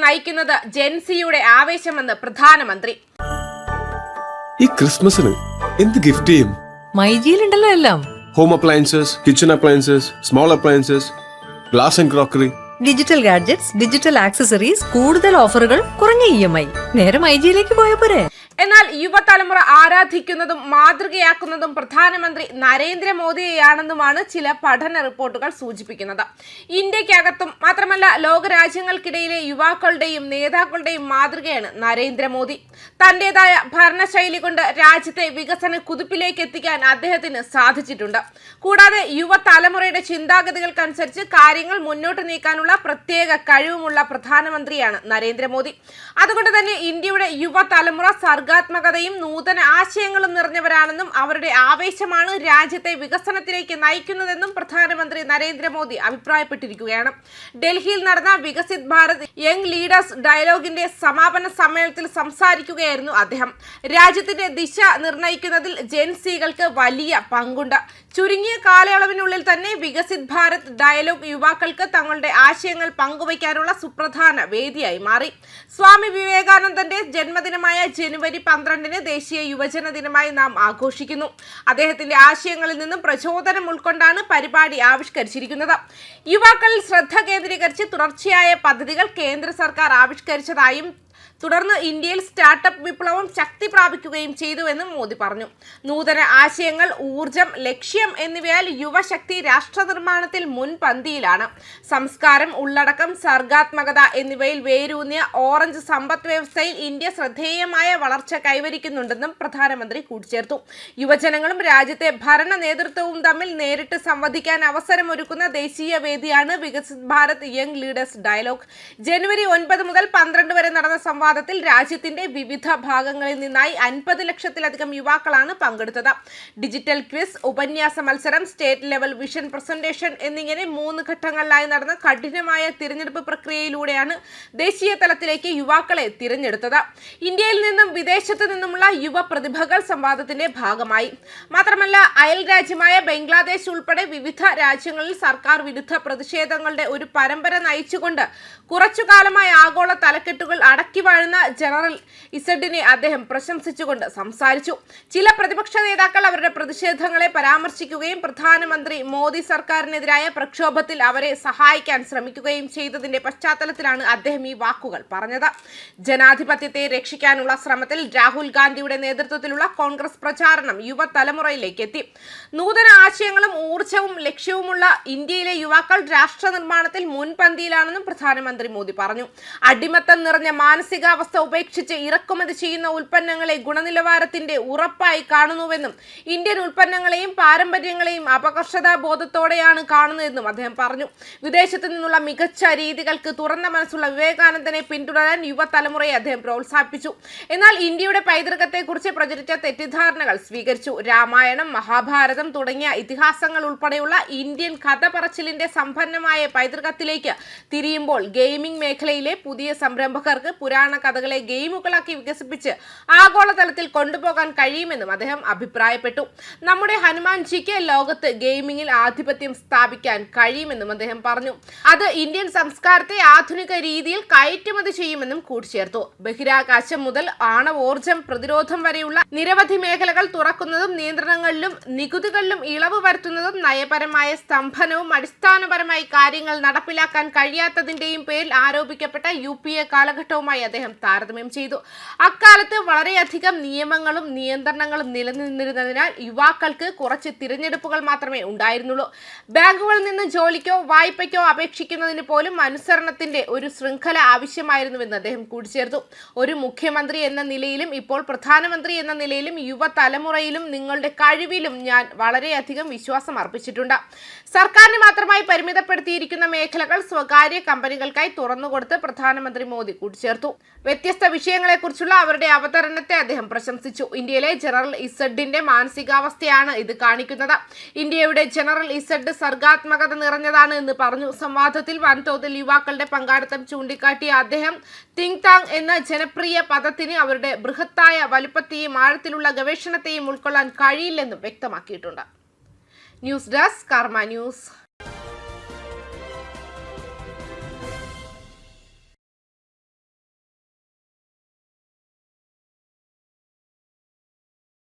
നയിക്കുന്നത് ജെൻസിയുടെ ആവേശമെന്ന് പ്രധാനമന്ത്രി. ഈ ക്രിസ്മസിന് എന്ത് ഗിഫ്റ്റ് ചെയ്യും? മൈജിയിലുണ്ടല്ലോ എല്ലാം. Home appliances, kitchen appliances, small appliances, glass and crockery, digital gadgets, digital accessories, കൂടുതൽ ഓഫറുകൾ, കുറഞ്ഞ EMI. നേരെ മൈജിയിലേക്ക് പോയ പോരെ. എന്നാൽ യുവതലമുറ ആരാധിക്കുന്നതും മാതൃകയാക്കുന്നതും പ്രധാനമന്ത്രി നരേന്ദ്രമോദിയെയാണെന്നുമാണ് ചില പഠന റിപ്പോർട്ടുകൾ സൂചിപ്പിക്കുന്നത്. ഇന്ത്യക്കകത്തും മാത്രമല്ല ലോകരാജ്യങ്ങൾക്കിടയിലെ യുവാക്കളുടെയും നേതാക്കളുടെയും മാതൃകയാണ് നരേന്ദ്രമോദി. തന്റേതായ ഭരണശൈലി കൊണ്ട് രാജ്യത്തെ വികസന കുതിപ്പിലേക്ക് എത്തിക്കാൻ അദ്ദേഹത്തിന് സാധിച്ചിട്ടുണ്ട്. കൂടാതെ യുവതലമുറയുടെ ചിന്താഗതികൾക്കനുസരിച്ച് കാര്യങ്ങൾ മുന്നോട്ട് നീക്കാനുള്ള പ്രത്യേക കഴിവുമുള്ള പ്രധാനമന്ത്രിയാണ് നരേന്ദ്രമോദി. അതുകൊണ്ട് തന്നെ ഇന്ത്യയുടെ യുവതലമുറ സർഗാത്മകതയും നൂതന ആശയങ്ങളും നിറഞ്ഞവരാണെന്നും അവരുടെ ആവേശമാണ് രാജ്യത്തെ വികസനത്തിലേക്ക് നയിക്കുന്നതെന്നും പ്രധാനമന്ത്രി നരേന്ദ്രമോദി അഭിപ്രായപ്പെട്ടിരിക്കുകയാണ്. ഡൽഹിയിൽ നടന്ന വികസിത് ഭാരത് യങ് ലീഡേഴ്സ് ഡയലോഗിന്റെ സമാപന സമ്മേളനത്തിൽ സംസാരിക്കുകയായിരുന്നു അദ്ദേഹം. രാജ്യത്തിന്റെ ദിശ നിർണ്ണയിക്കുന്നതിൽ ജെൻസികൾക്ക് വലിയ പങ്കുണ്ട്. ചുരുങ്ങിയ കാലയളവിനുള്ളിൽ തന്നെ വികസിത് ഭാരത് ഡയലോഗ് യുവാക്കൾക്ക് തങ്ങളുടെ ആശയങ്ങൾ പങ്കുവയ്ക്കാനുള്ള സുപ്രധാന വേദിയായി മാറി. സ്വാമി വിവേകാനന്ദന്റെ ജന്മദിനമായ ജനുവരി 12 ദേശീയ യുവജന ദിനമായി നാം ആഘോഷിക്കുന്നു. അദ്ദേഹത്തിന്റെ ആശയങ്ങളിൽ നിന്നും പ്രചോദനം ഉൾക്കൊണ്ടാണ് പരിപാടി ആവിഷ്കരിച്ചിരിക്കുന്നത്. യുവാക്കളിൽ ശ്രദ്ധ കേന്ദ്രീകരിച്ച് തുടർച്ചയായ പദ്ധതികൾ കേന്ദ്ര സർക്കാർ ആവിഷ്കരിച്ചതായും തുടർന്ന് ഇന്ത്യയിൽ സ്റ്റാർട്ടപ്പ് വിപ്ലവം ശക്തി പ്രാപിക്കുകയും ചെയ്തുവെന്നും മോദി പറഞ്ഞു. നൂതന ആശയങ്ങൾ, ഊർജം, ലക്ഷ്യം എന്നിവയാൽ യുവശക്തി രാഷ്ട്ര നിർമ്മാണത്തിൽ മുൻപന്തിയിലാണ്. സംസ്കാരം, ഉള്ളടക്കം, സർഗാത്മകത എന്നിവയിൽ വേരൂന്നിയ ഓറഞ്ച് സമ്പദ് വ്യവസ്ഥയിൽ ഇന്ത്യ ശ്രദ്ധേയമായ വളർച്ച കൈവരിക്കുന്നുണ്ടെന്നും പ്രധാനമന്ത്രി കൂട്ടിച്ചേർത്തു. യുവജനങ്ങളും രാജ്യത്തെ ഭരണ നേതൃത്വവും തമ്മിൽ നേരിട്ട് സംവദിക്കാൻ അവസരമൊരുക്കുന്ന ദേശീയ വേദിയാണ് Viksit Bharat Young Leaders Dialogue. ജനുവരി 9 മുതൽ 12 വരെ നടന്ന സംവാദത്തിൽ രാജ്യത്തിന്റെ വിവിധ ഭാഗങ്ങളിൽ നിന്നായി 50 ലക്ഷത്തിലധികം യുവാക്കളാണ് പങ്കെടുത്തത്. ഡിജിറ്റൽ ക്വിസ്, ഉപന്യാസ മത്സരം, സ്റ്റേറ്റ് ലെവൽ വിഷൻ പ്രസന്റേഷൻ എന്നിങ്ങനെ 3 ഘട്ടങ്ങളിലായി നടന്ന കഠിനമായ തിരഞ്ഞെടുപ്പ് പ്രക്രിയയിലൂടെയാണ് ദേശീയ തലത്തിലേക്ക് യുവാക്കളെ തിരഞ്ഞെടുത്തത്. ഇന്ത്യയിൽ നിന്നും വിദേശത്തു നിന്നുമുള്ള യുവ പ്രതിഭകൾ സംവാദത്തിന്റെ ഭാഗമായി. മാത്രമല്ല അയൽ രാജ്യമായ ബംഗ്ലാദേശ് ഉൾപ്പെടെ വിവിധ രാജ്യങ്ങളിൽ സർക്കാർ വിരുദ്ധ പ്രതിഷേധങ്ങളുടെ ഒരു പരമ്പര നയിച്ചുകൊണ്ട് കുറച്ചുകാലമായി ആഗോള തലക്കെട്ടുകൾ അടക്കി വാഴുന്ന ജനറൽ ഇസഡിനെ അദ്ദേഹം പ്രശംസിച്ചുകൊണ്ട് സംസാരിച്ചു. ചില പ്രതിപക്ഷ നേതാക്കൾ അവരുടെ പ്രതിഷേധങ്ങളെ പരാമർശിക്കുകയും പ്രധാനമന്ത്രി മോദി സർക്കാരിനെതിരായ പ്രക്ഷോഭത്തിൽ അവരെ സഹായിക്കാൻ ശ്രമിക്കുകയും ചെയ്തതിന്റെ പശ്ചാത്തലത്തിലാണ് അദ്ദേഹം ഈ വാക്കുകൾ പറഞ്ഞത്. ജനാധിപത്യത്തെ രക്ഷിക്കാനുള്ള ശ്രമത്തിൽ രാഹുൽ ഗാന്ധിയുടെ നേതൃത്വത്തിലുള്ള കോൺഗ്രസ് പ്രചാരണം യുവതലമുറയിലേക്ക് എത്തി. നൂതന ആശയങ്ങളും ഊർജവും ലക്ഷ്യവുമുള്ള ഇന്ത്യയിലെ യുവാക്കൾ രാഷ്ട്ര നിർമ്മാണത്തിൽ മുൻപന്തിയിലാണെന്നും പ്രധാനമന്ത്രി മോദി പറഞ്ഞു. അടിമത്തം നിറഞ്ഞ മാനസികാവസ്ഥ ഉപേക്ഷിച്ച് ഇറക്കുമതി ചെയ്യുന്ന ഉൽപ്പന്നങ്ങളെ ഗുണനിലവാരത്തിന്റെ ഉറപ്പായി കാണുന്നുവെന്നും ഇന്ത്യൻ ഉൽപ്പന്നങ്ങളെയും പാരമ്പര്യങ്ങളെയും അപകർഷതാ ബോധത്തോടെയാണ് കാണുന്നതെന്നും അദ്ദേഹം പറഞ്ഞു. വിദേശത്തു നിന്നുള്ള മികച്ച രീതികൾക്ക് തുറന്ന മനസ്സുള്ള വിവേകാനന്ദനെ പിന്തുടരാൻ യുവതലമുറയെ അദ്ദേഹം പ്രോത്സാഹിപ്പിച്ചു. എന്നാൽ ഇന്ത്യയുടെ പൈതൃകത്തെക്കുറിച്ച് പ്രചരിച്ച തെറ്റിദ്ധാരണകൾ സ്വീകരിച്ചു. രാമായണം, മഹാഭാരതം തുടങ്ങിയ ഇതിഹാസങ്ങൾ ഉൾപ്പെടെയുള്ള ഇന്ത്യൻ കഥ പറച്ചിലിന്റെ സമ്പന്നമായ പൈതൃകത്തിലേക്ക് തിരിയുമ്പോൾ ഗെയിമിംഗ് മേഖലയിലെ പുതിയ സംരംഭകർക്ക് പുരാണ കഥകളെ ഗെയിമുകളാക്കി വികസിപ്പിച്ച് ആഗോളതലത്തിൽ കൊണ്ടുപോകാൻ കഴിയുമെന്നും അദ്ദേഹം അഭിപ്രായപ്പെട്ടു. നമ്മുടെ ഹനുമാൻജിക്ക് ലോകത്ത് ഗെയിമിംഗിൽ ആധിപത്യം സ്ഥാപിക്കാൻ കഴിയുമെന്നും അദ്ദേഹം പറഞ്ഞു. അത് ഇന്ത്യൻ സംസ്കാരത്തെ ആധുനിക രീതിയിൽ കയറ്റുമതി ചെയ്യുമെന്നും കൂട്ടിച്ചേർത്തു. ബഹിരാകാശം മുതൽ ആണവോർജം, പ്രതിരോധം വരെയുള്ള നിരവധി മേഖലകൾ തുറക്കുന്നതും നിയന്ത്രണങ്ങളിലും നികുതികളിലും ഇളവ് വരുത്തുന്നതും നയപരമായ സ്തംഭനവും അടിസ്ഥാനപരമായി കാര്യങ്ങൾ നടപ്പിലാക്കാൻ കഴിയാത്തതിന്റെയും പേരിൽ ആരോപിക്കപ്പെട്ട UPA കാലഘട്ടവുമായി അദ്ദേഹം താരതമ്യം ചെയ്തു. അക്കാലത്ത് വളരെയധികം നിയമങ്ങളും നിയന്ത്രണങ്ങളും നിലനിന്നിരുന്നതിനാൽ യുവാക്കൾക്ക് കുറച്ച് തിരഞ്ഞെടുപ്പുകൾ മാത്രമേ ഉണ്ടായിരുന്നുള്ളൂ. ബാങ്കുകളിൽ നിന്ന് ജോലിക്കോ വായ്പയ്ക്കോ അപേക്ഷിക്കുന്നതിന് പോലും അനുസരണത്തിന്റെ ഒരു ശൃംഖല ആവശ്യമായിരുന്നുവെന്ന് അദ്ദേഹം കൂട്ടിച്ചേർത്തു. ഒരു മുഖ്യമന്ത്രി എന്ന നിലയിലും ഇപ്പോൾ പ്രധാനമന്ത്രി എന്ന നിലയിലും യുവതലമുറയിലും നിങ്ങളുടെ കഴിവിലും ഞാൻ വളരെയധികം വിശ്വാസം അർപ്പിച്ചിട്ടുണ്ട്. സർക്കാരിന് മാത്രമായി പരിമിതപ്പെടുത്തിയിരിക്കുന്ന മേഖലകൾ സ്വകാര്യ കമ്പനികൾക്കായി തുറന്നുകൊടുത്ത് പ്രധാനമന്ത്രി മോദി കൂട്ടിച്ചേർത്തു. വ്യത്യസ്ത വിഷയങ്ങളെക്കുറിച്ചുള്ള അവരുടെ അവതരണത്തെ അദ്ദേഹം പ്രശംസിച്ചു. ഇന്ത്യയിലെ ജനറൽ ഇസഡിന്റെ മാനസികാവസ്ഥയാണ് ഇത് കാണിക്കുന്നത്. ഇന്ത്യയുടെ ജനറൽ ഇസഡ് സർഗാത്മകത നിറഞ്ഞതാണ് എന്ന് പറഞ്ഞു. സംവാദത്തിൽ വൻതോതിൽ യുവാക്കളുടെ പങ്കാളിത്തം ചൂണ്ടിക്കാട്ടിയ അദ്ദേഹം തിങ്ക് ടാങ്ക് എന്ന ജനപ്രിയ പദത്തിന് അവരുടെ ബൃഹത്തായ വലുപ്പത്തെയും ആഴത്തിലുള്ള ഗവേഷണത്തെയും ഉൾക്കൊള്ളാൻ കഴിയില്ലെന്നും വ്യക്തമാക്കിയിട്ടുണ്ട്. ന്യൂസ് ഡെസ്ക് കർമ്മ ന്യൂസ്.